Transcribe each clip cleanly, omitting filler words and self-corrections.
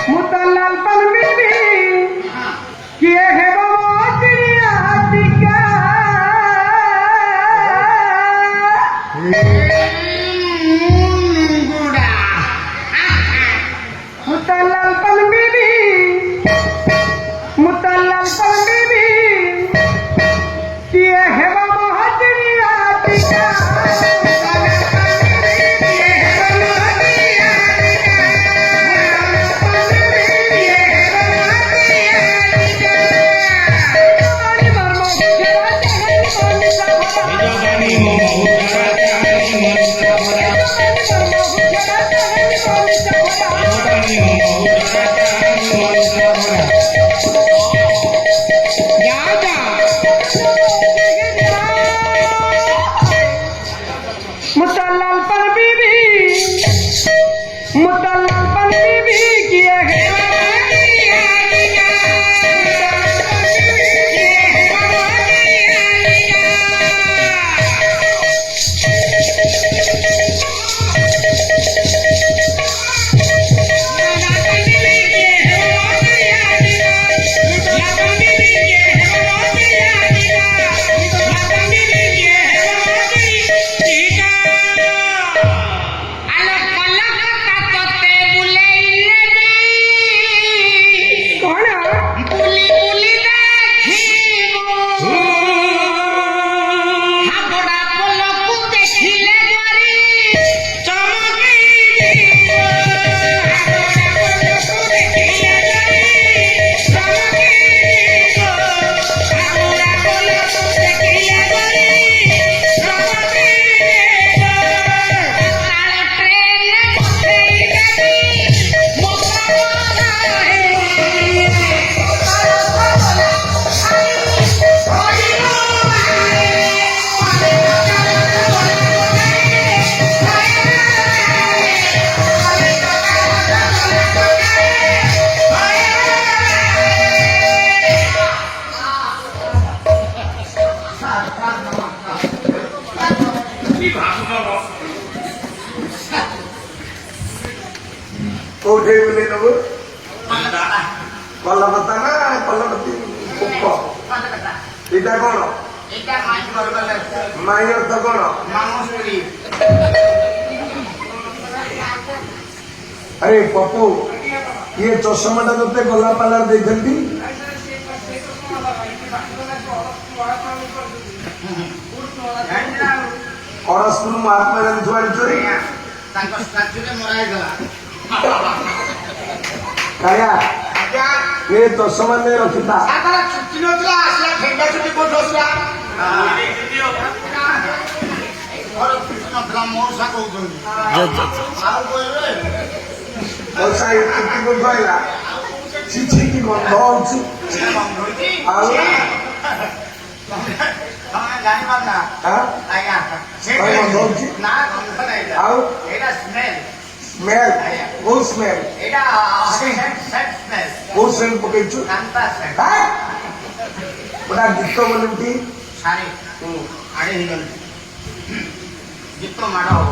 मुतलाल पन बीबी किए है बाबा चिड़िया टिका मुतलाल पन बीबी किए है बाबा चिड़िया टिका मुतलाल पन बीबी किए है कोठे बोले नब कलकत्ता ना कलकत्ती एटा कौन माई अर्थ कौन अरे पप्पू ये चषमाटा ते गला पार्लर देखती खड़गपुर महात्मा गांधी छुआड़ी काया ये चषमा ने रखिता छुट्टी नथला आसला ठेंगा छुट्टी कोठ आसला और कृष्ण नथला मोरसा कहउछन आ कोइबे मोरसा छुट्टी कोठ आइला छिछि की गंध होछि आ जानी बात ना हां आया से गंध होछि ना गंध नहीं आ एटा स्मेल स्मेल वो स्मेल एटा सेट स्मेल वो सेंट पकेछु कांता सेंट हां ओटा गीत बोलती सारे आड़े ही गल गीत माडा हो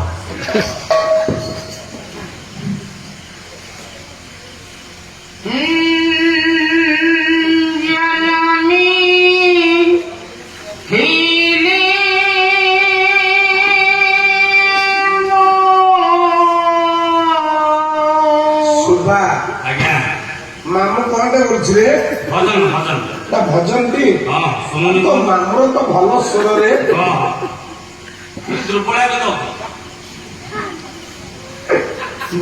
मामू कौन भजन भजन भजन टी तो मामू तो भल स्वर रे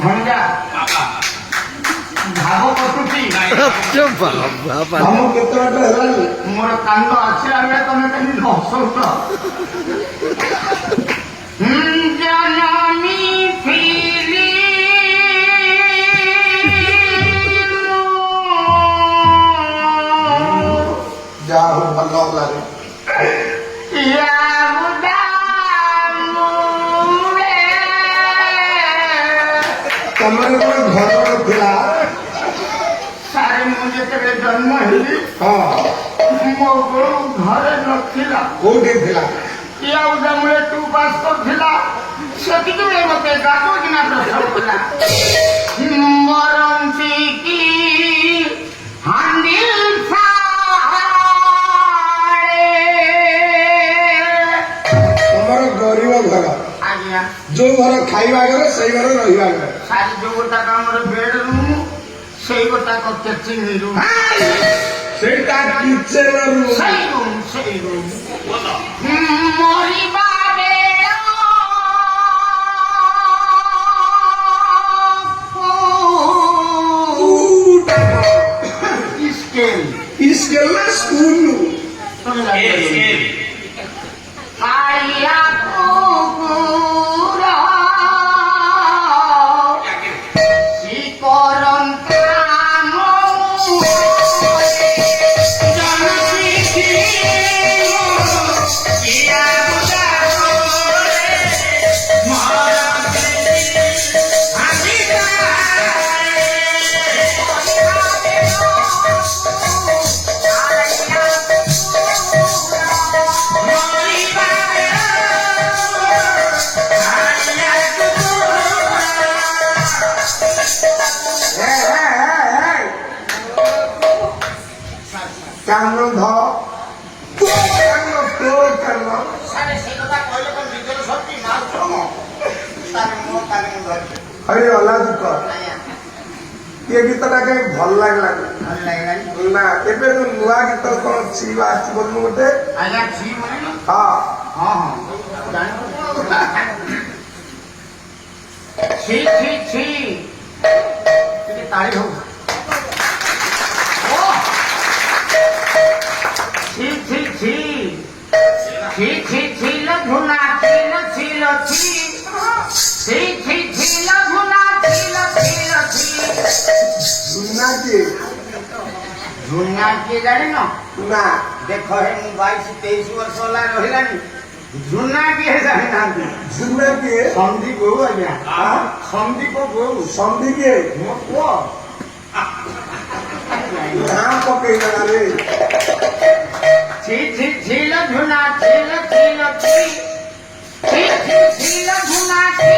भंजा भाव कटुची मामू केते बाटे हेलानी मोर कांद आछिला बेले तमे कनी हसौत जननी फिली जाओ भलो लागे तमरे कोई घर थिला सारे मुझे तेरे जन्म हिली हां मो घर नथिला कोठे थिला या उदमरे तू पास कर थिला सेति के मते गातो किना प्रश्न होला जो घर खाइबा घरे से घर रहिबा घरे सारी जो गोटा हमर बेडरूम से गोटा को किचन रूम सेटा किचन रूम सही रूम मोरी बाबे स्केल ना स्कूल आया कुकुरा शिकरम कानो ध तो कानो सारे से কথা কইলে তো নিজের সত্যি মাল ছমো তার মো কানে ধর अरे अल्लाह जी को ये गीतटा के भल लागला ভাল লাগলানি ना एबे तो नुआ गीत कोन छी बात बोलनु मते आया छी মানে हां हां জানো छी छी छी ये ताली हो छी छी छी छी छी छी लघुना छी छी छी छी छी छी लघुना छी सुनना के दुनिया के जाने ना ना देखो है मु 22-23 वर्ष होला रहिलानी दुनिया के जाने ना सुनना के संधि गो आज्ञा हां संधि को गो संधि के मो को नाम पके लगा रे छी छी छी लघुना छी छी छी छी छी लघुना छी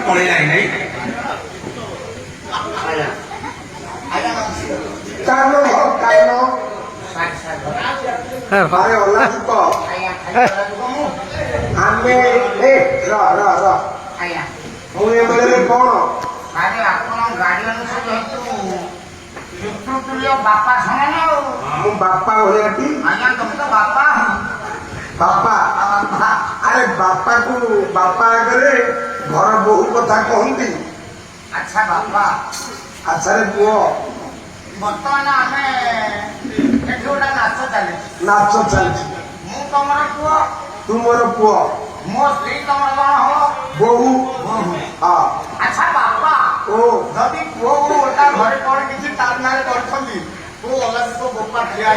पड़े नहीं कानो हो कानो अरे अल्लाह जी को आमे ए र आया मुए बेले कोन अरे आपण गाड़ी अनुसार हेतु सुत्रतुल्य बापा समान मु बापा होयाटी आया तुम तो बापा बापा अरे बापा को बापा आगे घर बहु कथा कहती अच्छा बापा अच्छा रे पुओ बर्तमान आमे एठी गोटा नाच चली नाच चलती मु तमर पुओ तू मोर पुओ मो स्त्री तमर कौन हो बहु हाँ अच्छा बापा ओ जदि पुओ गोटा घरे कौन किसी तार नारे करछली तो अलग तो गोपा ठिया